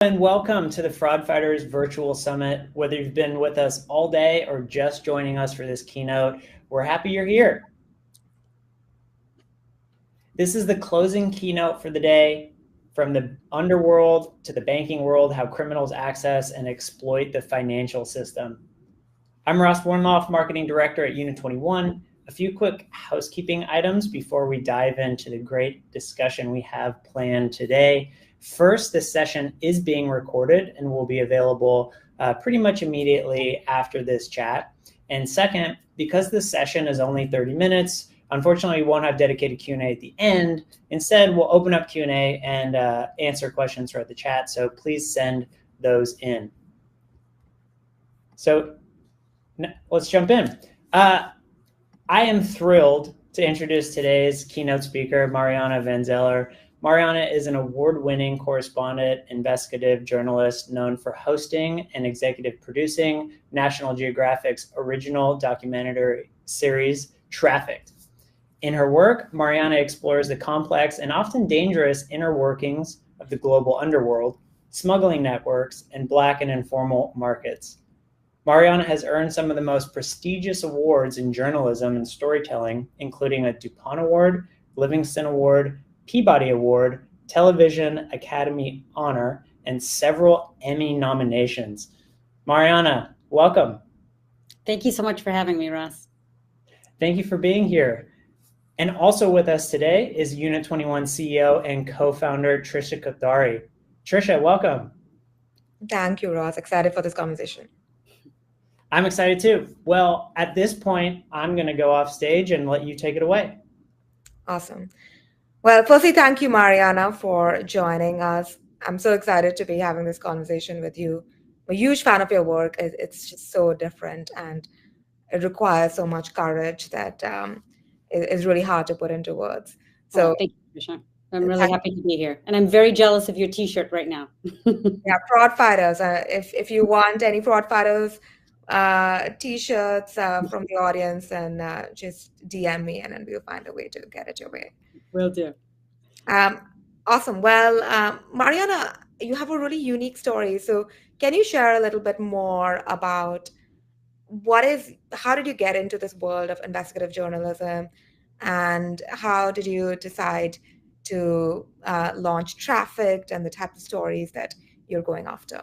And welcome to the Fraud Fighters Virtual Summit. Whether you've been with us all day or just joining us for this keynote, we're happy you're here. This is the closing keynote for the day, from the underworld to the banking world, how criminals access and exploit the financial system. I'm Ross Warnloff, Marketing Director at Unit 21. A few quick housekeeping items before we dive into the great discussion we have planned today. First, this session is being recorded and will be available pretty much immediately after this chat. And second, because this session is only 30 minutes, unfortunately, we won't have dedicated Q&A at the end. Instead, we'll open up Q&A and answer questions throughout the chat, so please send those in. So let's jump in. I am thrilled to introduce today's keynote speaker, Mariana van Zeller. Mariana is an award-winning correspondent, investigative journalist known for hosting and executive producing National Geographic's original documentary series, Trafficked. In her work, Mariana explores the complex and often dangerous inner workings of the global underworld, smuggling networks, and Black and informal markets. Mariana has earned some of the most prestigious awards in journalism and storytelling, including a DuPont Award, Livingston Award, Peabody Award, Television Academy Honor, and several Emmy nominations. Mariana, welcome. Thank you so much for having me, Ross. Thank you for being here. And also with us today is Unit 21 CEO and co-founder Trisha Kothari. Trisha, welcome. Thank you, Ross. Excited for this conversation. I'm excited too. Well, at this point, I'm going to go off stage and let you take it away. Awesome. Well, firstly, thank you, Mariana, for joining us. I'm so excited to be having this conversation with you. I'm a huge fan of your work. It's just so different, and it requires so much courage that is really hard to put into words. So thank you, Trisha. I'm really happy to be here. And I'm very jealous of your t-shirt right now. Yeah, Fraud Fighters. If you want any Fraud Fighters t-shirts from the audience, and just DM me, and then we'll find a way to get it your way. Will do. Awesome. Well, Mariana, you have a really unique story. So can you share a little bit more about how did you get into this world of investigative journalism, and how did you decide to launch Trafficked and the type of stories that you're going after?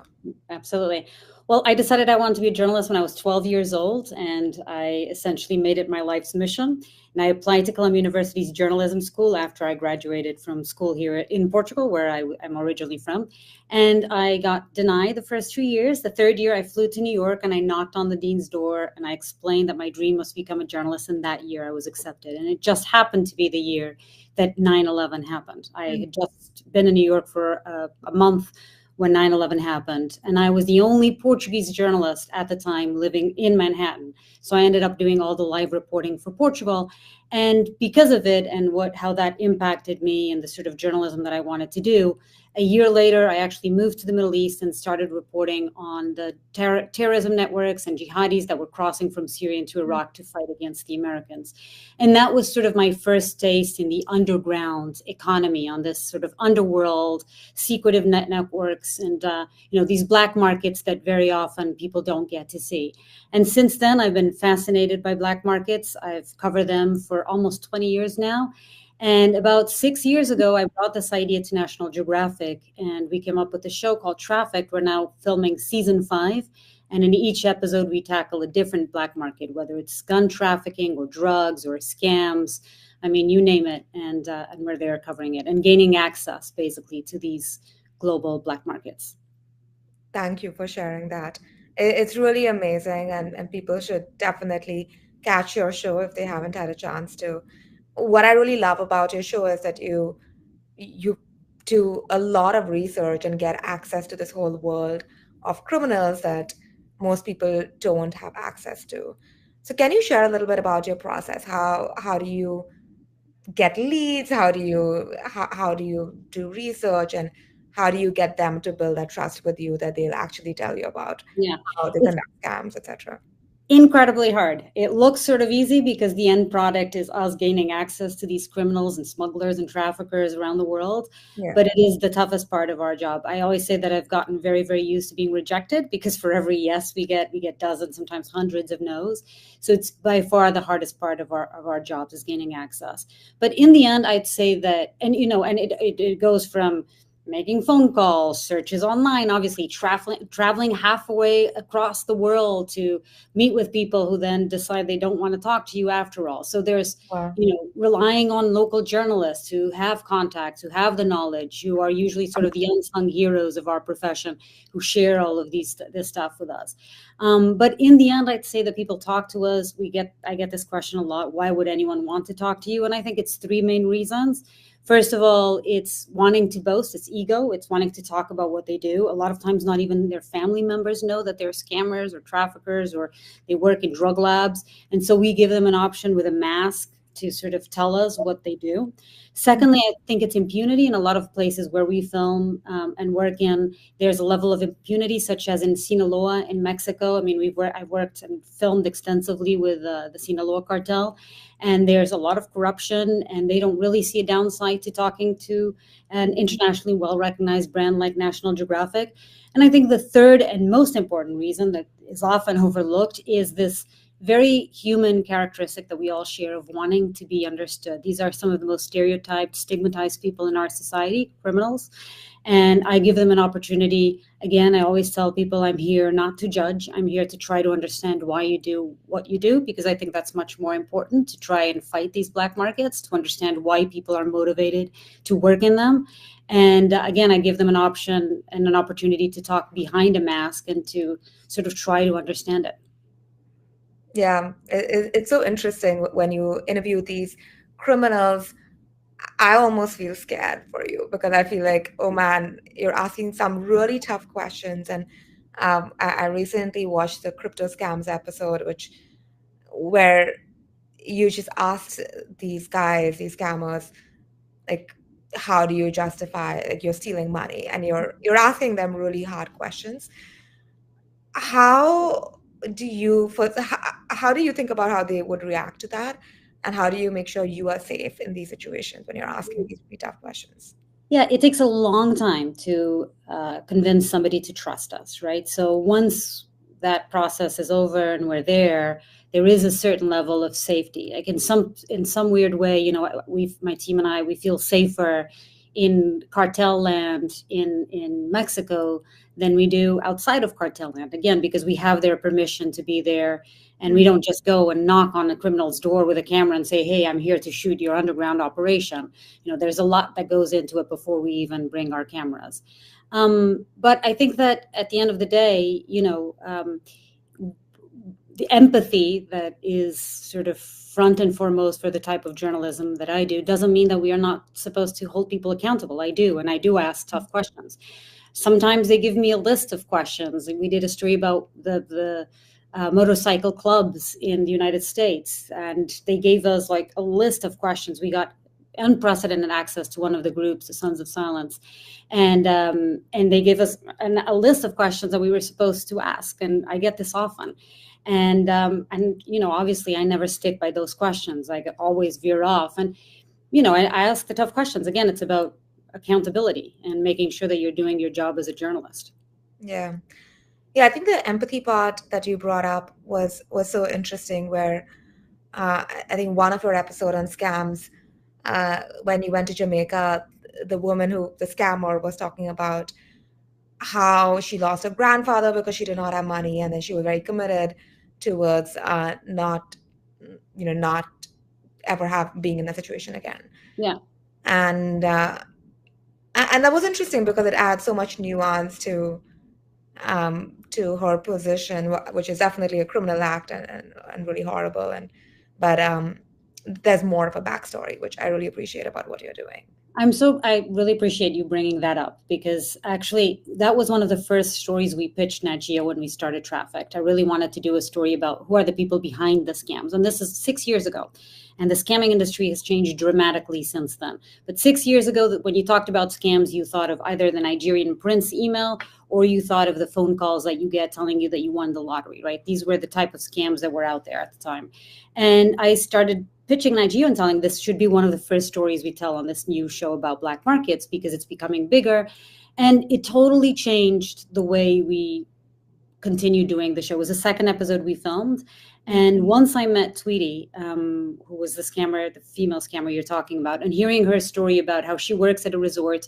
Absolutely. Well, I decided I wanted to be a journalist when I was 12 years old, and I essentially made it my life's mission. And I applied to Columbia University's journalism school after I graduated from school here in Portugal, where I'm originally from. And I got denied the first 2 years. The third year, I flew to New York and I knocked on the dean's door and I explained that my dream was to become a journalist. And that year I was accepted. And it just happened to be the year that 9/11 happened. I had just been in New York for a month when 9/11 happened. And I was the only Portuguese journalist at the time living in Manhattan. So I ended up doing all the live reporting for Portugal. And because of it and how that impacted me and the sort of journalism that I wanted to do, a year later, I actually moved to the Middle East and started reporting on the terrorism networks and jihadis that were crossing from Syria into Iraq to fight against the Americans. And that was sort of my first taste in the underground economy, on this sort of underworld, secretive networks, and these black markets that very often people don't get to see. And since then, I've been fascinated by black markets. I've covered them for almost 20 years now. And about 6 years ago, I brought this idea to National Geographic, and we came up with a show called Trafficked. We're now filming season 5. And in each episode, we tackle a different black market, whether it's gun trafficking or drugs or scams. I mean, you name it. And we're there covering it and gaining access, basically, to these global black markets. Thank you for sharing that. It's really amazing. And people should definitely catch your show if they haven't had a chance to. What I really love about your show is that you do a lot of research and get access to this whole world of criminals that most people don't have access to. So can you share a little bit about your process? How do you get leads? How do you do research, and how do you get them to build that trust with you that they'll actually tell you about how they conduct scams, etc.? Incredibly hard. It looks sort of easy because the end product is us gaining access to these criminals and smugglers and traffickers around the world. Yeah. But it is the toughest part of our job. I always say that I've gotten very, very used to being rejected, because for every yes we get dozens, sometimes hundreds of no's. So it's by far the hardest part of our jobs, is gaining access. But in the end, I'd say that, and it goes from making phone calls, searches online, obviously traveling halfway across the world to meet with people who then decide they don't want to talk to you after all. So there's, Wow. relying on local journalists who have contacts, who have the knowledge, who are usually sort of the unsung heroes of our profession, who share all of this stuff with us. But in the end, I'd say that people talk to us. I get this question a lot: why would anyone want to talk to you? And I think it's three main reasons. First of all, it's wanting to boast, it's ego, it's wanting to talk about what they do. A lot of times, not even their family members know that they're scammers or traffickers, or they work in drug labs. And so we give them an option with a mask to sort of tell us what they do. Secondly, I think it's impunity. In a lot of places where we film and work in, there's a level of impunity, such as in Sinaloa in Mexico. I mean, I've worked and filmed extensively with the Sinaloa cartel, and there's a lot of corruption, and they don't really see a downside to talking to an internationally well-recognized brand like National Geographic. And I think the third and most important reason that is often overlooked is this very human characteristic that we all share of wanting to be understood. These are some of the most stereotyped, stigmatized people in our society, criminals. And I give them an opportunity. Again, I always tell people I'm here not to judge. I'm here to try to understand why you do what you do, because I think that's much more important, to try and fight these black markets, to understand why people are motivated to work in them. And again, I give them an option and an opportunity to talk behind a mask and to sort of try to understand it. Yeah, it's so interesting when you interview these criminals. I almost feel scared for you because I feel like, oh man, you're asking some really tough questions. And I recently watched the crypto scams episode, where you just asked these guys, these scammers, like, how do you justify like you're stealing money? And you're asking them really hard questions. How do you first how do you think about how they would react to that, and how do you make sure you are safe in these situations when you're asking these really tough questions? Yeah, it takes a long time to convince somebody to trust us, right? So once that process is over and we're there is a certain level of safety. Like in some weird way, my team and I, we feel safer in cartel land in Mexico than we do outside of cartel land. Again, because we have their permission to be there, and we don't just go and knock on a criminal's door with a camera and say, "Hey, I'm here to shoot your underground operation." There's a lot that goes into it before we even bring our cameras. But I think that at the end of the day, the empathy that is sort of front and foremost for the type of journalism that I do doesn't mean that we are not supposed to hold people accountable. I do, and I do ask tough questions. Sometimes they give me a list of questions. We did a story about the motorcycle clubs in the United States, and they gave us like a list of questions. We got unprecedented access to one of the groups, the Sons of Silence, and they gave us a list of questions that we were supposed to ask. And I get this often, and obviously I never stick by those questions. I always veer off, and I ask the tough questions. Again, it's about accountability and making sure that you're doing your job as a journalist. Yeah. Yeah, I think the empathy part that you brought up was so interesting, where I think one of your episode on scams, when you went to Jamaica, the scammer was talking about how she lost her grandfather because she did not have money, and then she was very committed towards not ever being in that situation again. Yeah. And that was interesting because it adds so much nuance to her position, which is definitely a criminal act and really horrible. But there's more of a backstory, which I really appreciate about what you're doing. I really appreciate you bringing that up because actually that was one of the first stories we pitched Nat Geo when we started Trafficked. I really wanted to do a story about who are the people behind the scams. And this is 6 years ago. And the scamming industry has changed dramatically since then. But 6 years ago, when you talked about scams, you thought of either the Nigerian prince email or you thought of the phone calls that you get telling you that you won the lottery, right? These were the type of scams that were out there at the time. And I started pitching Nigeo and telling this should be one of the first stories we tell on this new show about black markets because it's becoming bigger. And it totally changed the way we continue doing the show. It was the second episode we filmed. And once I met Tweety, who was the scammer, the female scammer you're talking about, and hearing her story about how she works at a resort,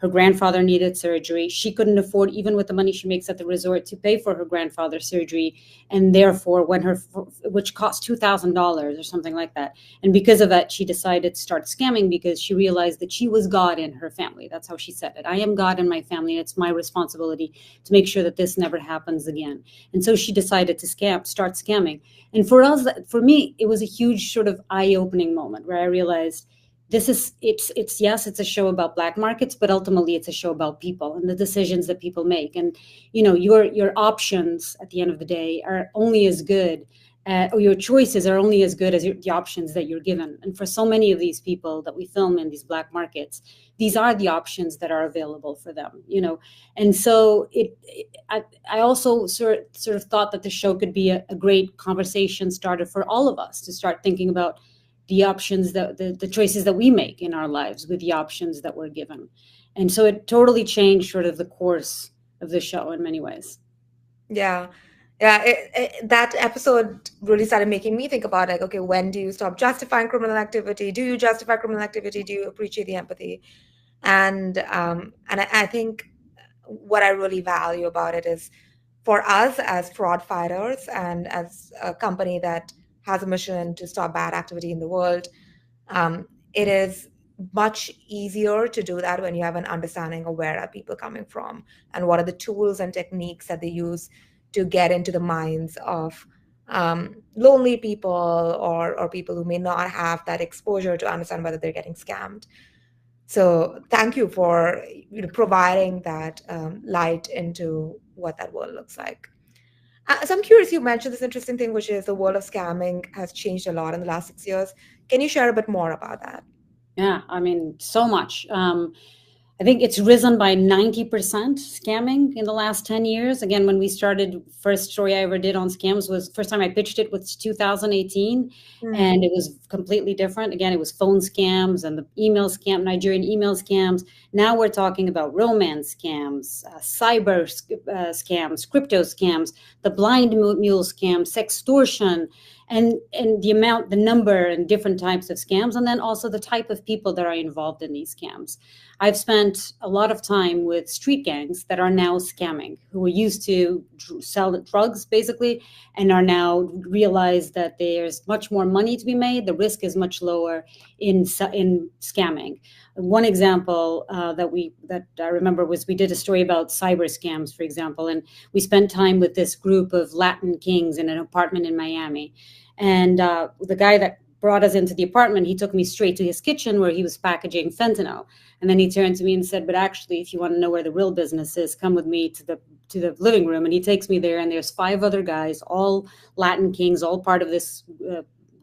her grandfather needed surgery. She couldn't afford, even with the money she makes at the resort, to pay for her grandfather's surgery. And therefore, which cost $2,000 or something like that. And because of that, she decided to start scamming because she realized that she was God in her family. That's how she said it. I am God in my family. And it's my responsibility to make sure that this never happens again. And so she decided to start scamming. And for me, it was a huge sort of eye-opening moment where I realized it's a show about black markets, but ultimately it's a show about people and the decisions that people make. And your options at the end of the day are only as good, or your choices are only as good as the options that you're given. And for so many of these people that we film in these black markets, these are the options that are available for them. And so I also sort of thought that the show could be a great conversation starter for all of us to start thinking about the options the choices that we make in our lives with the options that we're given. And so it totally changed sort of the course of the show in many ways. Yeah. Yeah, that episode really started making me think about like, okay, when do you stop justifying criminal activity? Do you justify criminal activity? Do you appreciate the empathy? And I think what I really value about it is for us as fraud fighters and as a company that has a mission to stop bad activity in the world, it is much easier to do that when you have an understanding of where are people coming from and what are the tools and techniques that they use to get into the minds of lonely people or people who may not have that exposure to understand whether they're getting scammed. So thank you for providing that light into what that world looks like. So I'm curious, you mentioned this interesting thing, which is the world of scamming has changed a lot in the last 6 years. Can you share a bit more about that? Yeah, I mean, so much. I think it's risen by 90% scamming in the last 10 years. Again, when we started, first story I ever did on scams was first time I pitched it was 2018, and it was completely different. Again, it was phone scams and the email scam, Nigerian email scams. Now we're talking about romance scams, cyber scams, crypto scams, the blind mule scam, sextortion, and the number and different types of scams, and then also the type of people that are involved in these scams. I've spent a lot of time with street gangs that are now scamming, who were used to sell drugs basically, and are now realize that there's much more money to be made. The risk is much lower in scamming. One example that I remember was we did a story about cyber scams, for example, and we spent time with this group of Latin kings in an apartment in Miami. And the guy that brought us into the apartment, he took me straight to his kitchen where he was packaging fentanyl. And then he turned to me and said, but actually, if you want to know where the real business is, come with me to the living room. And he takes me there, and there's 5 other guys, all Latin kings, all part of this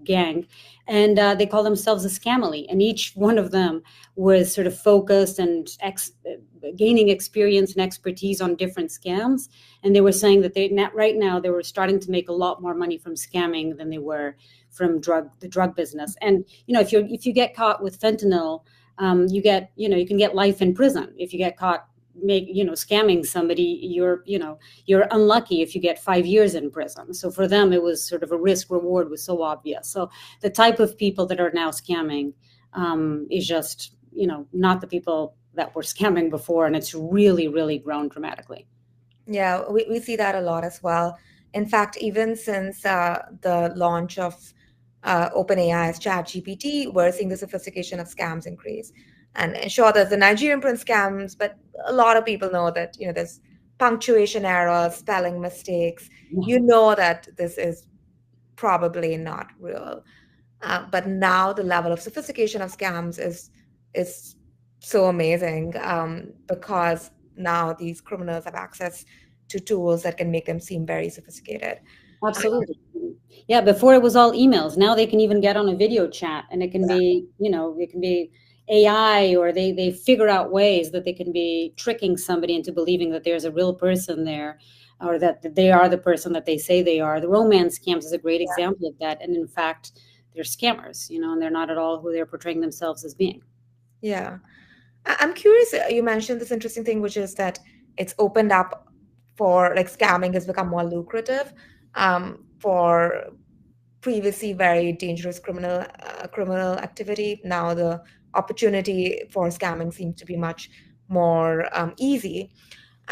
gang. And they call themselves a scamily. And each one of them was sort of focused and gaining experience and expertise on different scams. And they were saying that right now they were starting to make a lot more money from scamming than they were from the drug business. And if you get caught with fentanyl, you can get life in prison. If you get caught scamming somebody, you're unlucky if you get 5 years in prison. So for them, it was sort of a risk reward was so obvious. So the type of people that are now scamming is just not the people that were scamming before, and it's really, really grown dramatically. Yeah, we see that a lot as well. In fact, even since the launch of OpenAI's ChatGPT, we're seeing the sophistication of scams increase. And sure, there's the Nigerian print scams, but a lot of people know that there's punctuation errors, spelling mistakes. You know that this is probably not real. But now the level of sophistication of scams is so amazing because now these criminals have access to tools that can make them seem very sophisticated. Absolutely. Yeah, before it was all emails. Now they can even get on a video chat, and it can be, it can be AI, or they figure out ways that they can be tricking somebody into believing that there's a real person there, or that they are the person that they say they are. The romance scams is a great example of that. And in fact, they're scammers, and they're not at all who they're portraying themselves as being. Yeah. I'm curious, you mentioned this interesting thing, which is that it's opened up for like scamming has become more lucrative for previously very dangerous criminal activity. Now the opportunity for scamming seems to be much more easy.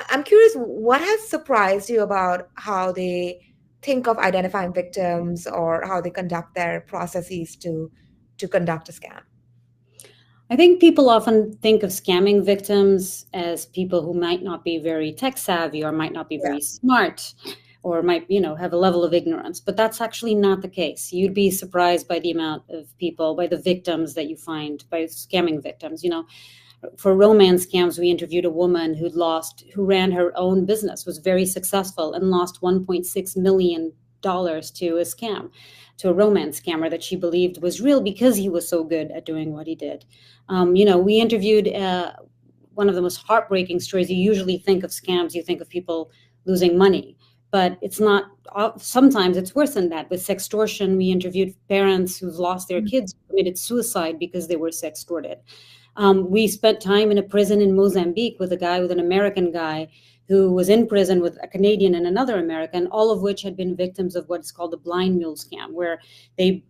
I'm curious, what has surprised you about how they think of identifying victims or how they conduct their processes to conduct a scam? I think people often think of scamming victims as people who might not be very tech savvy, or might not be Yeah. very smart, or might, have a level of ignorance. But that's actually not the case. You'd be surprised by the amount of people, by the victims that you find, by scamming victims. For romance scams, we interviewed a woman who ran her own business, was very successful, and lost $1.6 million to a scam, to a romance scammer that she believed was real because he was so good at doing what he did. We interviewed one of the most heartbreaking stories. You usually think of scams, you think of people losing money, but it's not. Sometimes it's worse than that. With sextortion, we interviewed parents who've lost their kids, who committed suicide because they were sextorted. We spent time in a prison in Mozambique with an American guy who was in prison with a Canadian and another American, all of which had been victims of what's called the blind mule scam, where they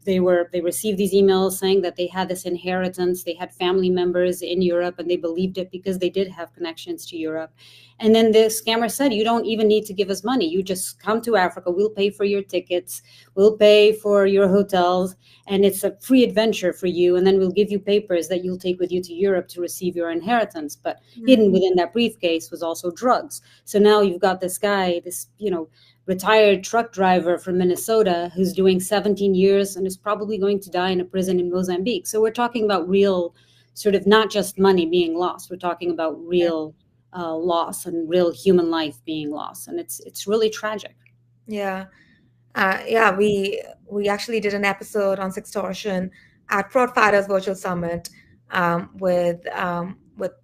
received these emails saying that they had this inheritance, they had family members in Europe, and they believed it because they did have connections to Europe. And then the scammer said, "You don't even need to give us money. You just come to Africa. We'll pay for your tickets. We'll pay for your hotels, and it's a free adventure for you. And then we'll give you papers that you'll take with you to Europe to receive your inheritance." But hidden within that briefcase was also drugs. So now you've got this guy, retired truck driver from Minnesota, who's doing 17 years and is probably going to die in a prison in Mozambique. So we're talking about real, sort of, not just money being lost. We're talking about real loss and real human life being lost, and it's really tragic. Yeah. Yeah, we actually did an episode on sextortion at Fraud Fighters Virtual Summit with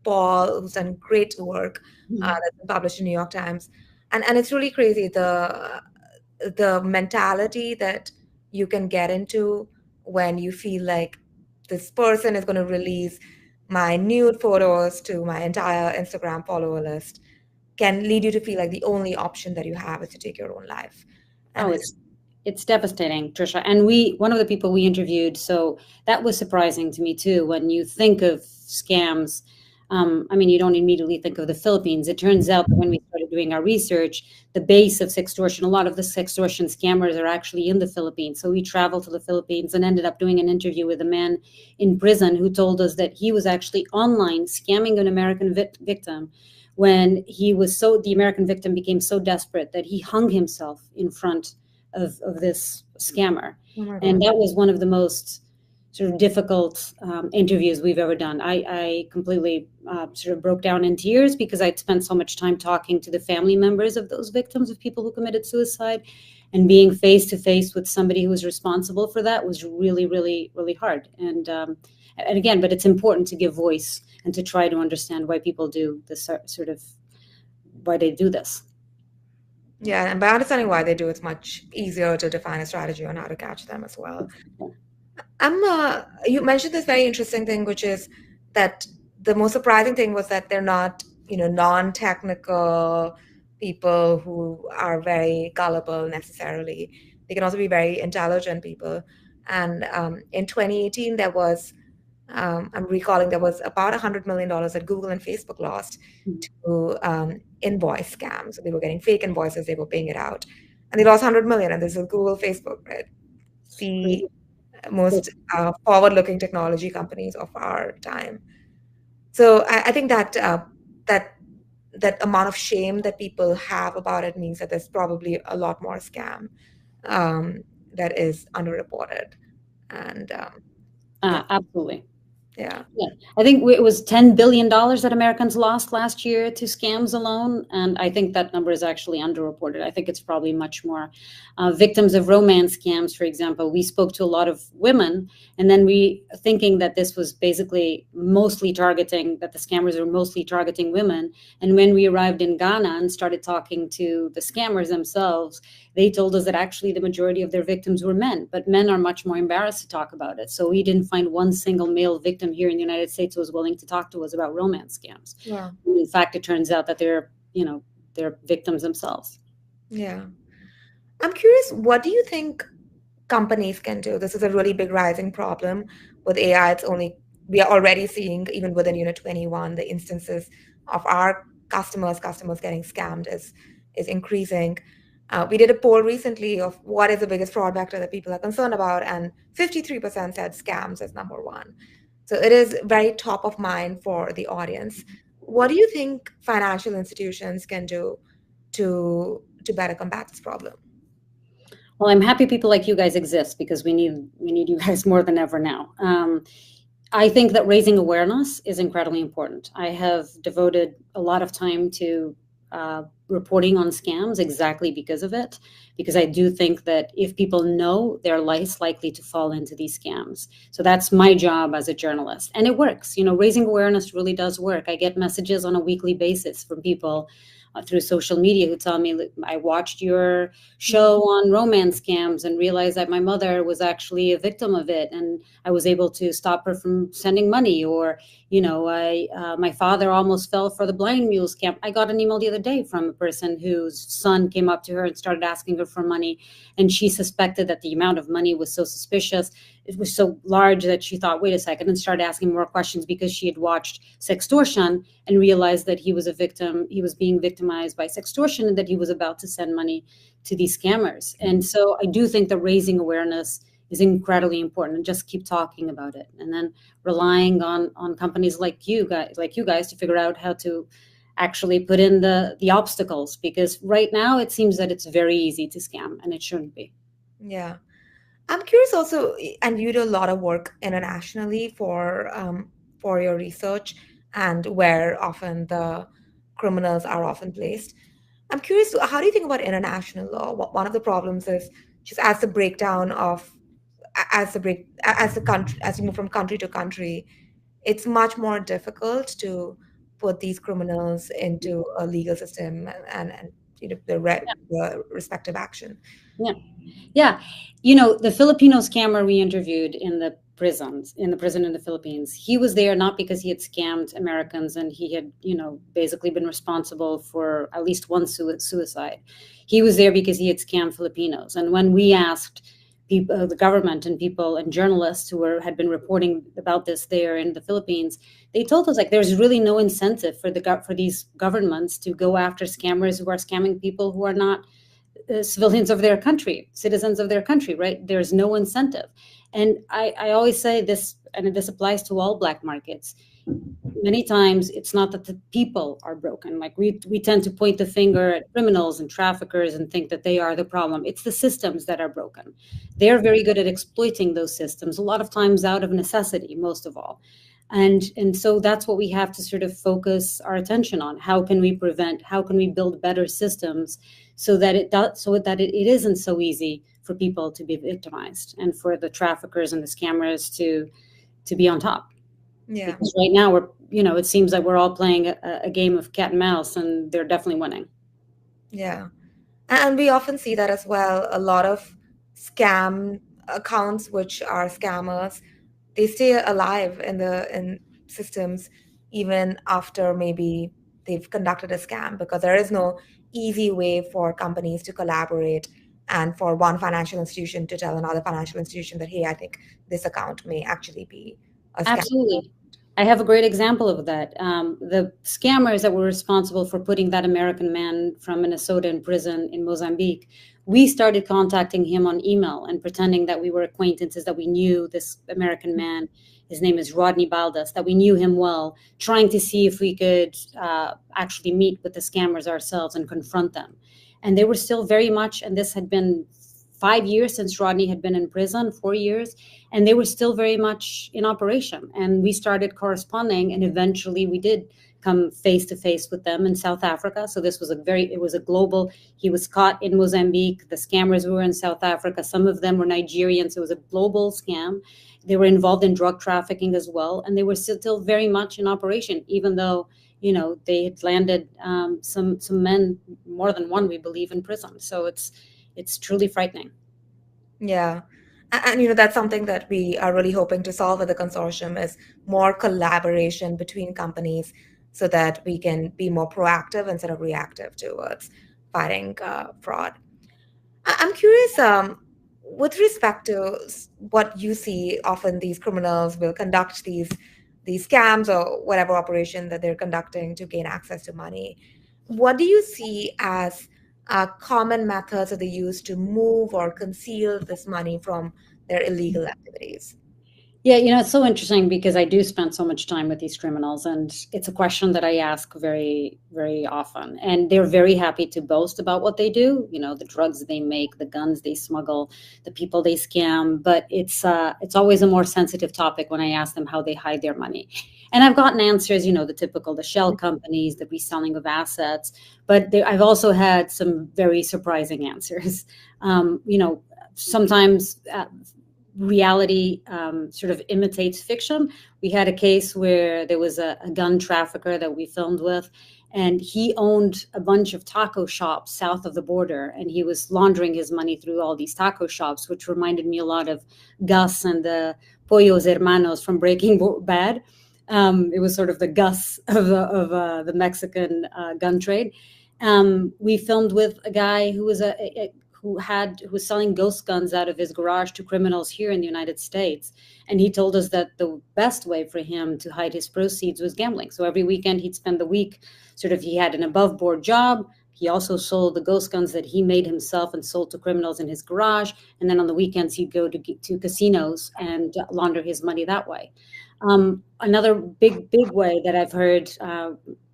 Paul, who's done great work that's been published in New York Times, and it's really crazy the mentality that you can get into when you feel like this person is going to release my nude photos to my entire Instagram follower list can lead you to feel like the only option that you have is to take your own life. And Oh, it's devastating, Trisha. And one of the people we interviewed, so that was surprising to me too. When you think of scams, you don't immediately think of the Philippines. It turns out that when we started doing our research, the base of sextortion, a lot of the sextortion scammers are actually in the Philippines. So we traveled to the Philippines and ended up doing an interview with a man in prison who told us that he was actually online scamming an American victim. When the American victim became so desperate that he hung himself in front of this scammer. oh my And God. that was one of the most sort of difficult interviews we've ever done. I completely sort of broke down in tears because I'd spent so much time talking to the family members of those victims of people who committed suicide, and being face to face with somebody who was responsible for that was really, really, really hard. And again, but it's important to give voice and to try to understand why people do this sort of, why they do this. Yeah, and by understanding why they do, it's much easier to define a strategy on how to catch them as well. You mentioned this very interesting thing, which is that the most surprising thing was that they're not, non-technical people who are very gullible necessarily. They can also be very intelligent people. And in 2018, I'm recalling there was about $100 million that Google and Facebook lost to invoice scams. So they were getting fake invoices, they were paying it out. And they lost 100 million. And this is Google, Facebook, right? The most forward-looking technology companies of our time. So I think that amount of shame that people have about it means that there's probably a lot more scam that is underreported. And Absolutely. Yeah. Yeah, I think it was $10 billion that Americans lost last year to scams alone. And I think that number is actually underreported. I think it's probably much more. Victims of romance scams, for example, we spoke to a lot of women, and then we thinking that this was basically mostly targeting, that the scammers were mostly targeting women. And when we arrived in Ghana and started talking to the scammers themselves, they told us that actually the majority of their victims were men, but men are much more embarrassed to talk about it. So we didn't find one single male victim here in the United States who was willing to talk to us about romance scams. Yeah. In fact, it turns out that they're victims themselves. Yeah. I'm curious, what do you think companies can do? This is a really big rising problem with AI. We are already seeing, even within Unit 21, the instances of our customers getting scammed is increasing. We did a poll recently of what is the biggest fraud vector that people are concerned about, and 53% said scams as number one. So it is very top of mind for the audience. What do you think financial institutions can do to better combat this problem? Well, I'm happy people like you guys exist because we need you guys more than ever now. I think that raising awareness is incredibly important. I have devoted a lot of time to reporting on scams exactly because of it, because I do think that if people know, they're less likely to fall into these scams. So that's my job as a journalist. And it works. Raising awareness really does work. I get messages on a weekly basis from people through social media who tell me, I watched your show on romance scams and realized that my mother was actually a victim of it, and I was able to stop her from sending money. Or my father almost fell for the blind mule scam. I got an email the other day from a person whose son came up to her and started asking her for money, and she suspected that the amount of money was so suspicious, it was so large, that she thought, wait a second, and started asking more questions because she had watched sextortion and realized that he was being victimized by sextortion, and that he was about to send money to these scammers. And so I do think that raising awareness is incredibly important, and just keep talking about it, and then relying on companies like you guys to figure out how to actually put in the obstacles, because right now it seems that it's very easy to scam, and it shouldn't be. Yeah. I'm curious also, and you do a lot of work internationally for your research and where often the criminals are often placed. I'm curious, how do you think about international law? One of the problems is just as the breakdown of as the country as you move from country to country, it's much more difficult to put these criminals into a legal system and the respective action. Yeah. Yeah. The Filipino scammer we interviewed in the prison in the Philippines, he was there not because he had scammed Americans and he had, basically been responsible for at least one suicide. He was there because he had scammed Filipinos. And when we asked people, the government and people and journalists who had been reporting about this there in the Philippines, they told us, like, there's really no incentive for these governments to go after scammers who are scamming people who are not civilians of their country, citizens of their country, right? There's no incentive. And I always say this, and this applies to all black markets. Many times it's not that the people are broken. Like we tend to point the finger at criminals and traffickers and think that they are the problem. It's the systems that are broken. They're very good at exploiting those systems, a lot of times out of necessity, most of all. And so that's what we have to sort of focus our attention on. How can we prevent, how can we build better systems so that it isn't so easy for people to be victimized and for the traffickers and the scammers to be on top. Yeah. Because right now it seems like we're all playing a game of cat and mouse, and they're definitely winning. Yeah. And we often see that as well. A lot of scam accounts, which are scammers, they stay alive in systems even after maybe they've conducted a scam, because there is no easy way for companies to collaborate and for one financial institution to tell another financial institution that, hey, I think this account may actually be a scam. Absolutely. I have a great example of that. The scammers that were responsible for putting that American man from Minnesota in prison in Mozambique, we started contacting him on email and pretending that we were acquaintances, that we knew this American man. His name is Rodney Baldas, that we knew him well, trying to see if we could actually meet with the scammers ourselves and confront them. And they were still very much, and this had been 5 years since Rodney had been in prison, 4 years, and they were still very much in operation. And we started corresponding, and eventually we did come face to face with them in South Africa. So this was it was a global, he was caught in Mozambique. The scammers were in South Africa. Some of them were Nigerians. It was a global scam. They were involved in drug trafficking as well. And they were still very much in operation, even though, they had landed some men, more than one, we believe, in prison. So it's truly frightening. Yeah. And that's something that we are really hoping to solve with the consortium is more collaboration between companies so that we can be more proactive instead of reactive towards fighting fraud. I'm curious, with respect to what you see, often these criminals will conduct these scams or whatever operation that they're conducting to gain access to money. What do you see as common methods that they use to move or conceal this money from their illegal activities? Yeah, it's so interesting because I do spend so much time with these criminals, and it's a question that I ask very, very often. And they're very happy to boast about what they do, the drugs they make, the guns they smuggle, the people they scam. But it's always a more sensitive topic when I ask them how they hide their money. And I've gotten answers, the shell companies, the reselling of assets. But I've also had some very surprising answers. Sometimes reality sort of imitates fiction. We had a case where there was a gun trafficker that we filmed with, and he owned a bunch of taco shops south of the border, and he was laundering his money through all these taco shops, which reminded me a lot of Gus and the Pollos Hermanos from Breaking Bad. It was sort of the Gus of the Mexican gun trade. We filmed with a guy who was who was selling ghost guns out of his garage to criminals here in the United States. And he told us that the best way for him to hide his proceeds was gambling. So every weekend he'd spend the week, he had an above board job. He also sold the ghost guns that he made himself and sold to criminals in his garage. And then on the weekends, he'd go to casinos and launder his money that way. Another big way that I've heard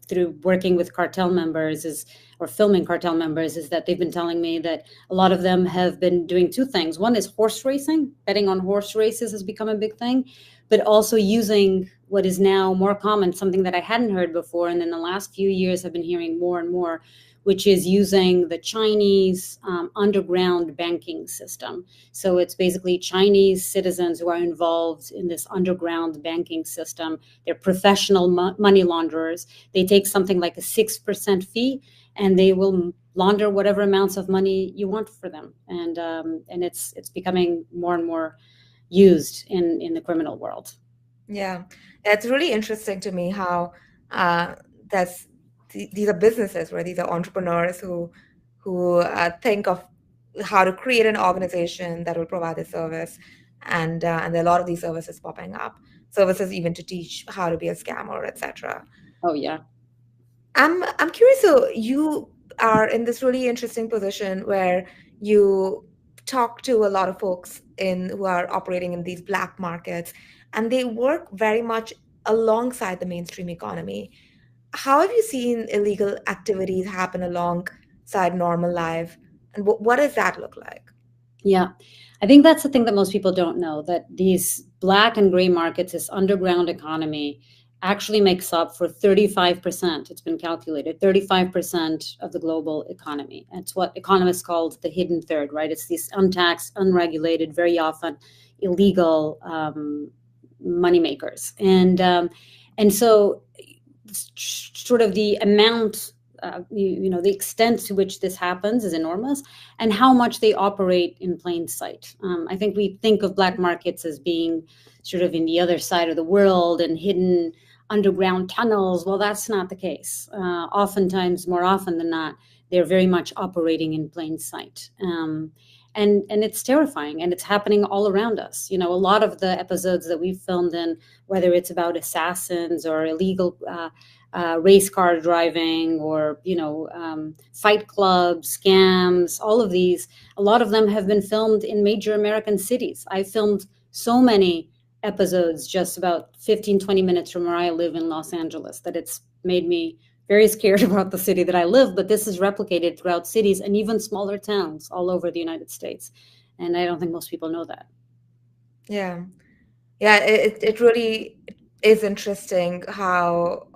through working with cartel members or filming cartel members is that they've been telling me that a lot of them have been doing two things. One is horse racing. Betting on horse races has become a big thing, but also using what is now more common, something that I hadn't heard before. And in the last few years, I've been hearing more and more, which is using the Chinese underground banking system. So it's basically Chinese citizens who are involved in this underground banking system. They're professional money launderers. They take something like a 6% fee, and they will launder whatever amounts of money you want for them. And it's becoming more and more used in the criminal world. Yeah, it's really interesting to me how that's these are businesses, right? These are entrepreneurs who think of how to create an organization that will provide the service, and there are a lot of these services popping up, services even to teach how to be a scammer, etc. Oh, yeah. I'm curious. So you are in this really interesting position where you talk to a lot of folks who are operating in these black markets, and they work very much alongside the mainstream economy. How have you seen illegal activities happen alongside normal life, and what does that look like? Yeah, I think that's the thing that most people don't know, that these black and gray markets, this underground economy, actually makes up for 35%. It's been calculated, 35% of the global economy. It's what economists call the hidden third, right? It's these untaxed, unregulated, very often illegal money makers. And so sort of the amount, the extent to which this happens is enormous, and how much they operate in plain sight. I think we think of black markets as being sort of in the other side of the world and hidden underground tunnels. Well, that's not the case. Oftentimes, more often than not, they're very much operating in plain sight. And it's terrifying, and it's happening all around us. A lot of the episodes that we've filmed in, whether it's about assassins or illegal race car driving or, fight clubs, scams, all of these, a lot of them have been filmed in major American cities. I filmed so many episodes just about 15, 20 minutes from where I live in Los Angeles that it's made me very scared about the city that I live, but this is replicated throughout cities and even smaller towns all over the United States. And I don't think most people know that. Yeah. Yeah, it really is interesting how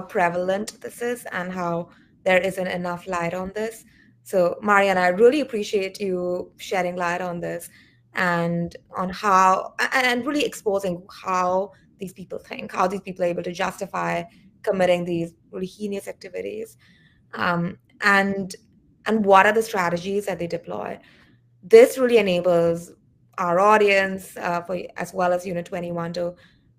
prevalent this is and how there isn't enough light on this. So, Mariana, I really appreciate you shedding light on this and on how and really exposing how these people think, how these people are able to justify committing these really heinous activities, um, and and what are the strategies that they deploy. This really enables our audience, as well as Unit 21, to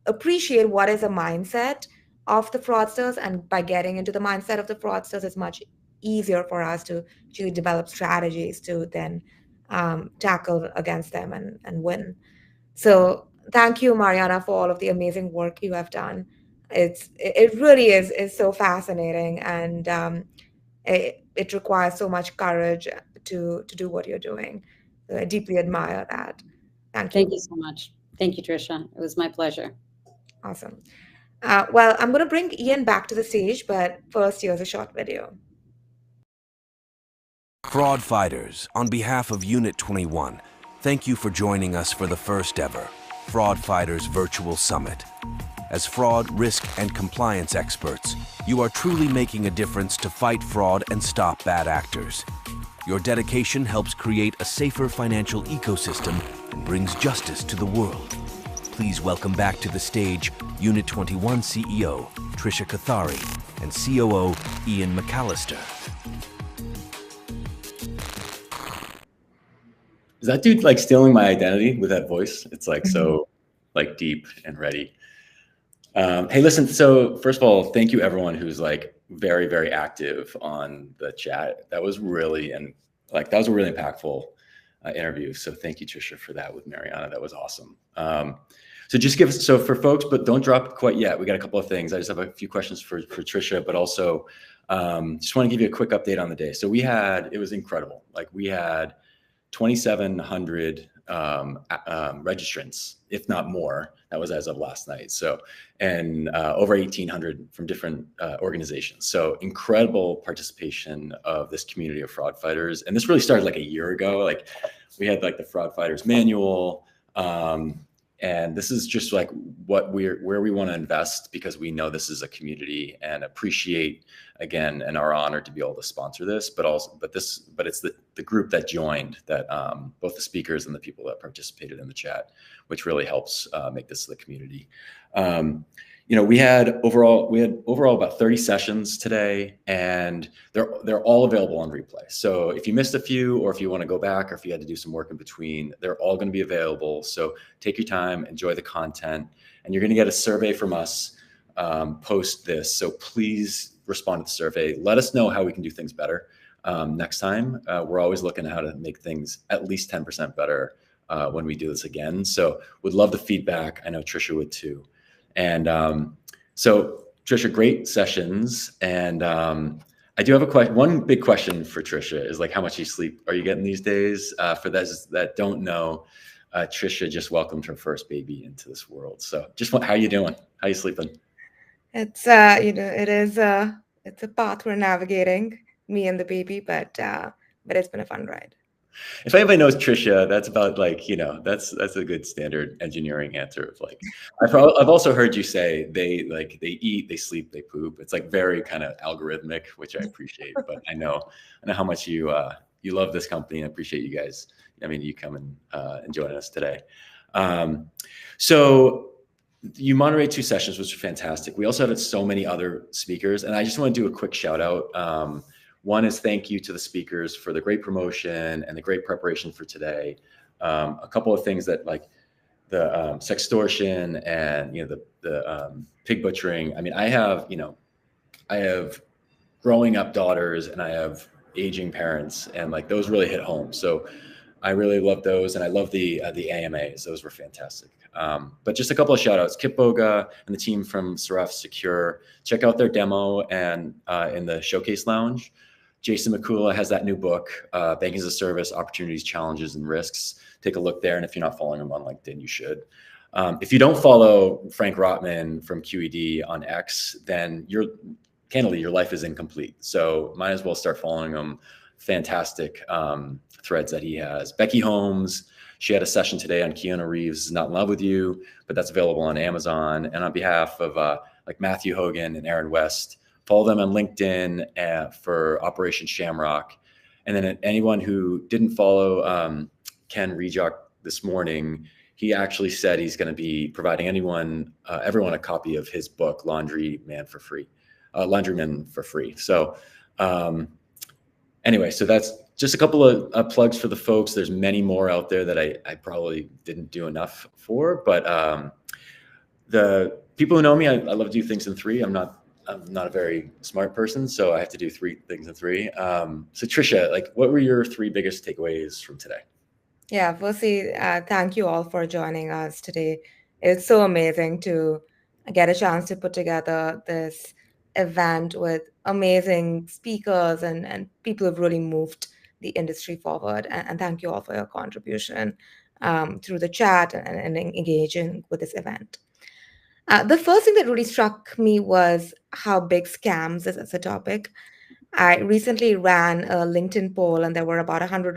appreciate what is the mindset of the fraudsters. And by getting into the mindset of the fraudsters, it's much easier for us to actually develop strategies to then tackle against them and win. So thank you, Mariana, for all of the amazing work you have done. It really is so fascinating, and it requires so much courage to do what you're doing. So I deeply admire that. Thank Thank you. you so much. Thank you, Trisha. It was my pleasure. Awesome. Well, I'm going to bring Ian back to the stage, but first, here's a short video. Fraud Fighters, on behalf of Unit 21, thank you for joining us for the first ever Fraud Fighters Virtual Summit. As fraud, risk, and compliance experts, you are truly making a difference to fight fraud and stop bad actors. Your dedication helps create a safer financial ecosystem and brings justice to the world. Please welcome back to the stage Unit 21 CEO, Trisha Kathari, and COO, Ian McAllister. Is that dude like stealing my identity with that voice? It's like so like deep and ready. Hey, listen, so first of all, thank you everyone who's like very, very active on the chat. That was really, that was a really impactful interview. So thank you, Trisha, for that with Mariana. That was awesome. So just so for folks, but don't drop quite yet. We got a couple of things. I just have a few questions for Trisha, but also just want to give you a quick update on the day. So it was incredible. Like we had 2,700 registrants, if not more. That was as of last night. So, and over 1,800 from different organizations. So incredible participation of this community of fraud fighters. And this really started like a year ago. Like we had like the Fraud Fighters Manual. And this is just like where we want to invest, because we know this is a community and appreciate, again, and are honored to be able to sponsor this, but it's the group that joined, that both the speakers and the people that participated in the chat, which really helps make this the community. We had overall about 30 sessions today, and they're all available on replay. So if you missed a few, or if you want to go back, or if you had to do some work in between, they're all going to be available. So take your time, enjoy the content, and you're going to get a survey from us post this. So please respond to the survey. Let us know how we can do things better next time. We're always looking at how to make things at least 10% better when we do this again. So would love the feedback. I know Trisha would too. And so Trisha, great sessions. And I do have a question. One big question for Trisha is like, how much sleep are you getting these days? For those that don't know, Trisha just welcomed her first baby into this world. So how you doing? How you sleeping? It's it's a path we're navigating, me and the baby, but it's been a fun ride. If anybody knows Trisha, that's about like, that's a good standard engineering answer of like, I've also heard you say they eat, they sleep, they poop. It's like very kind of algorithmic, which I appreciate, but I know how much you love this company, and appreciate you guys. I mean, you come and join us today. So you moderate 2 sessions, which are fantastic. We also have so many other speakers, and I just want to do a quick shout out. One is thank you to the speakers for the great promotion and the great preparation for today. A couple of things that like the sextortion and the pig butchering. I mean, I have growing up daughters, and I have aging parents, and like those really hit home. So I really love those, and I love the AMAs. Those were fantastic. But just a couple of shout outs. Kip Boga and the team from Seraph Secure. Check out their demo and in the showcase lounge. Jason McCullough has that new book, Banking as a Service, Opportunities, Challenges, and Risks. Take a look there. And if you're not following him on LinkedIn, you should. If you don't follow Frank Rotman from QED on X, then candidly, your life is incomplete. So might as well start following him. Fantastic threads that he has. Becky Holmes, she had a session today on Keanu Reeves' Not in Love with You, but that's available on Amazon. And on behalf of like Matthew Hogan and Aaron West, follow them on LinkedIn for Operation Shamrock. And then anyone who didn't follow Ken Rejock this morning, he actually said he's going to be providing everyone a copy of his book, Laundryman for free. So anyway, so that's just a couple of plugs for the folks. There's many more out there that I probably didn't do enough for, but the people who know me, I love to do things in three. I'm not a very smart person, so I have to do three things in three. So Trisha, like, what were your three biggest takeaways from today? Yeah, firstly, thank you all for joining us today. It's so amazing to get a chance to put together this event with amazing speakers and people who've really moved the industry forward. And thank you all for your contribution through the chat and engaging with this event. The first thing that really struck me was how big scams is as a topic. I recently ran a LinkedIn poll, and there were about 100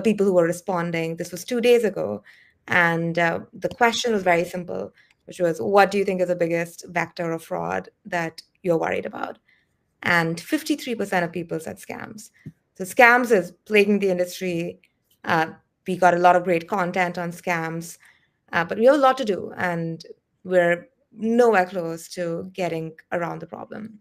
people who were responding. This was 2 days ago. And the question was very simple, which was, what do you think is the biggest vector of fraud that you're worried about? And 53% of people said scams. So scams is plaguing the industry. We got a lot of great content on scams, but we have a lot to do, and we're nowhere close to getting around the problem.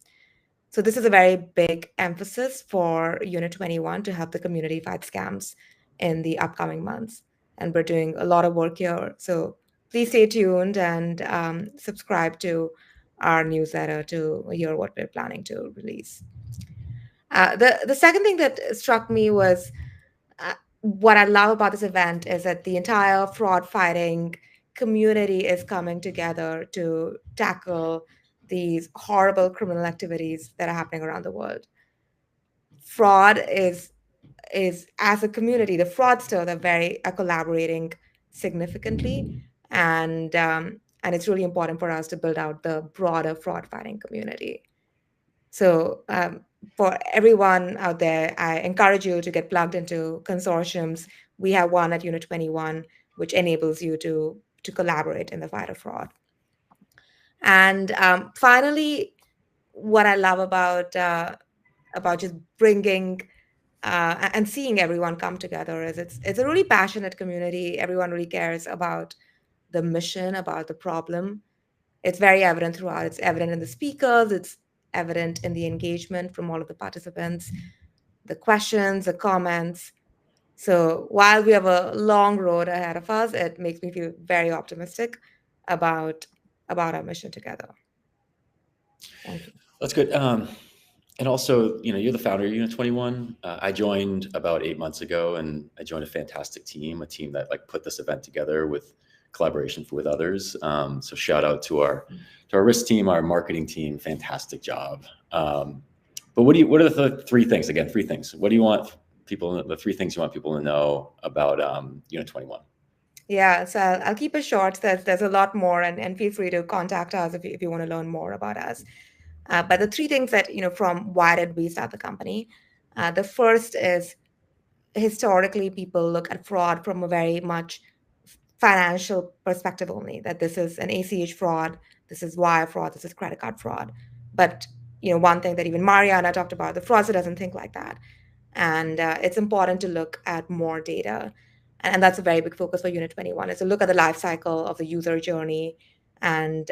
So this is a very big emphasis for Unit 21 to help the community fight scams in the upcoming months. And we're doing a lot of work here. So please stay tuned and subscribe to our newsletter to hear what we're planning to release. The second thing that struck me was what I love about this event is that the entire fraud fighting community is coming together to tackle these horrible criminal activities that are happening around the world. Fraud is as a community, the fraudsters are collaborating significantly, and it's really important for us to build out the broader fraud fighting community. So for everyone out there, I encourage you to get plugged into consortiums. We have one at Unit 21, which enables you to collaborate in the fight of fraud. And finally, what I love about just bringing and seeing everyone come together is it's a really passionate community. Everyone really cares about the mission, about the problem. It's very evident throughout. It's evident in the speakers. It's evident in the engagement from all of the participants, the questions, the comments. So while we have a long road ahead of us, it makes me feel very optimistic about our mission together. Thank you. That's good. And also, you're the founder of Unit 21. I joined about 8 months ago, and I joined a fantastic team, a team that put this event together with collaboration with others. So shout out to our risk team, our marketing team, fantastic job. But what are the three things? Again, three things. What do you want the three things you want people to know about Unit 21? Yeah, so I'll keep it short. There's a lot more, and feel free to contact us if you want to learn more about us. But the three things that, from why did we start the company? The first is, historically, people look at fraud from a very much financial perspective only, that this is an ACH fraud, this is wire fraud, this is credit card fraud. But, one thing that even Mariana talked about, the fraudster doesn't think like that. And it's important to look at more data. And that's a very big focus for Unit 21, is to look at the life cycle of the user journey and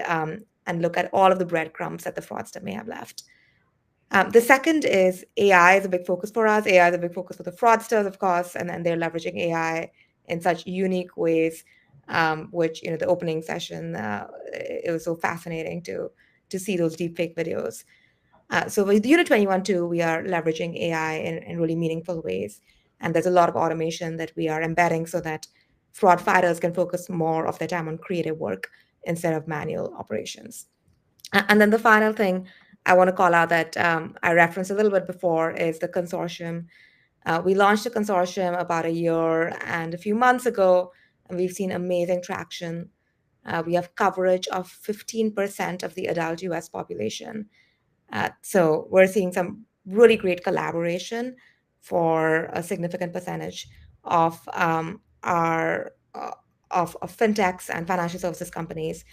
look at all of the breadcrumbs that the fraudster may have left. The second is AI is a big focus for us. AI is a big focus for the fraudsters, of course, and then they're leveraging AI in such unique ways, which, the opening session, it was so fascinating to see those deepfake videos. So with Unit 21 too, we are leveraging AI in really meaningful ways. And there's a lot of automation that we are embedding so that fraud fighters can focus more of their time on creative work instead of manual operations. And then the final thing I want to call out that I referenced a little bit before is the consortium. We launched a consortium about a year and a few months ago, and we've seen amazing traction. We have coverage of 15% of the adult US population. So we're seeing some really great collaboration for a significant percentage of our of fintechs and financial services companies.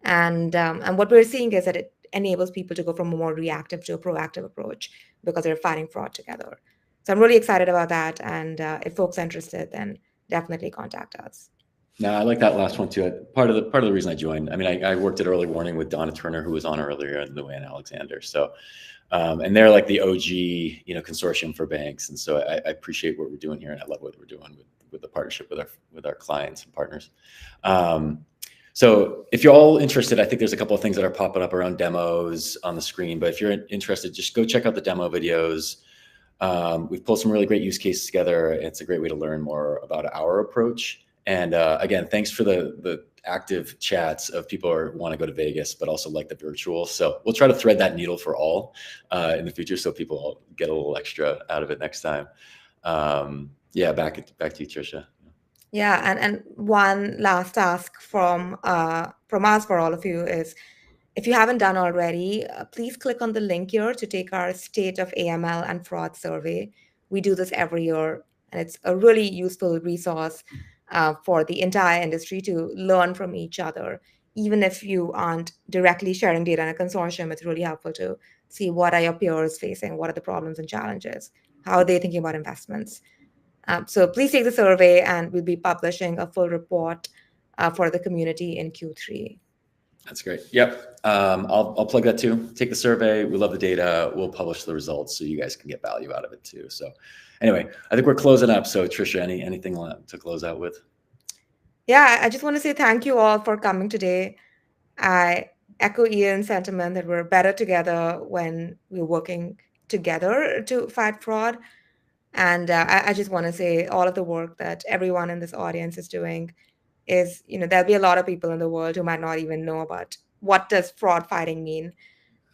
And what we're seeing is that it enables people to go from a more reactive to a proactive approach because they're fighting fraud together. So I'm really excited about that. And if folks are interested, then definitely contact us. No, I like that last one too. Part of the reason I joined, I mean, I worked at Early Warning with Donna Turner, who was on earlier, and Luann Alexander. So, and they're like the OG, consortium for banks. And so I appreciate what we're doing here, and I love what we're doing with the partnership with our clients and partners. So if you're all interested, I think there's a couple of things that are popping up around demos on the screen. But if you're interested, just go check out the demo videos. We've pulled some really great use cases together. It's a great way to learn more about our approach. And again, thanks for the active chats of people who want to go to Vegas, but also like the virtual. So we'll try to thread that needle for all in the future, so people get a little extra out of it next time. Yeah, back to you, Tricia. Yeah, and one last task from us for all of you is, if you haven't done already, please click on the link here to take our State of AML and Fraud survey. We do this every year, and it's a really useful resource for the entire industry to learn from each other. Even if you aren't directly sharing data in a consortium, it's really helpful to see what are your peers facing, what are the problems and challenges, how are they thinking about investments. So please take the survey, and we'll be publishing a full report for the community in Q3. That's great. Yep. I'll plug that too. Take the survey. We love the data. We'll publish the results so you guys can get value out of it too. So anyway, I think we're closing up. So Tricia, anything to close out with? Yeah, I just want to say thank you all for coming today. I echo Ian's sentiment that we're better together when we're working together to fight fraud. And I just want to say all of the work that everyone in this audience is doing is, there'll be a lot of people in the world who might not even know about what does fraud fighting mean,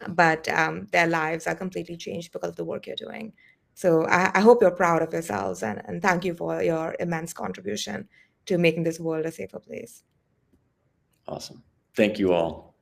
but their lives are completely changed because of the work you're doing. So I hope you're proud of yourselves, and thank you for your immense contribution to making this world a safer place. Awesome. Thank you all.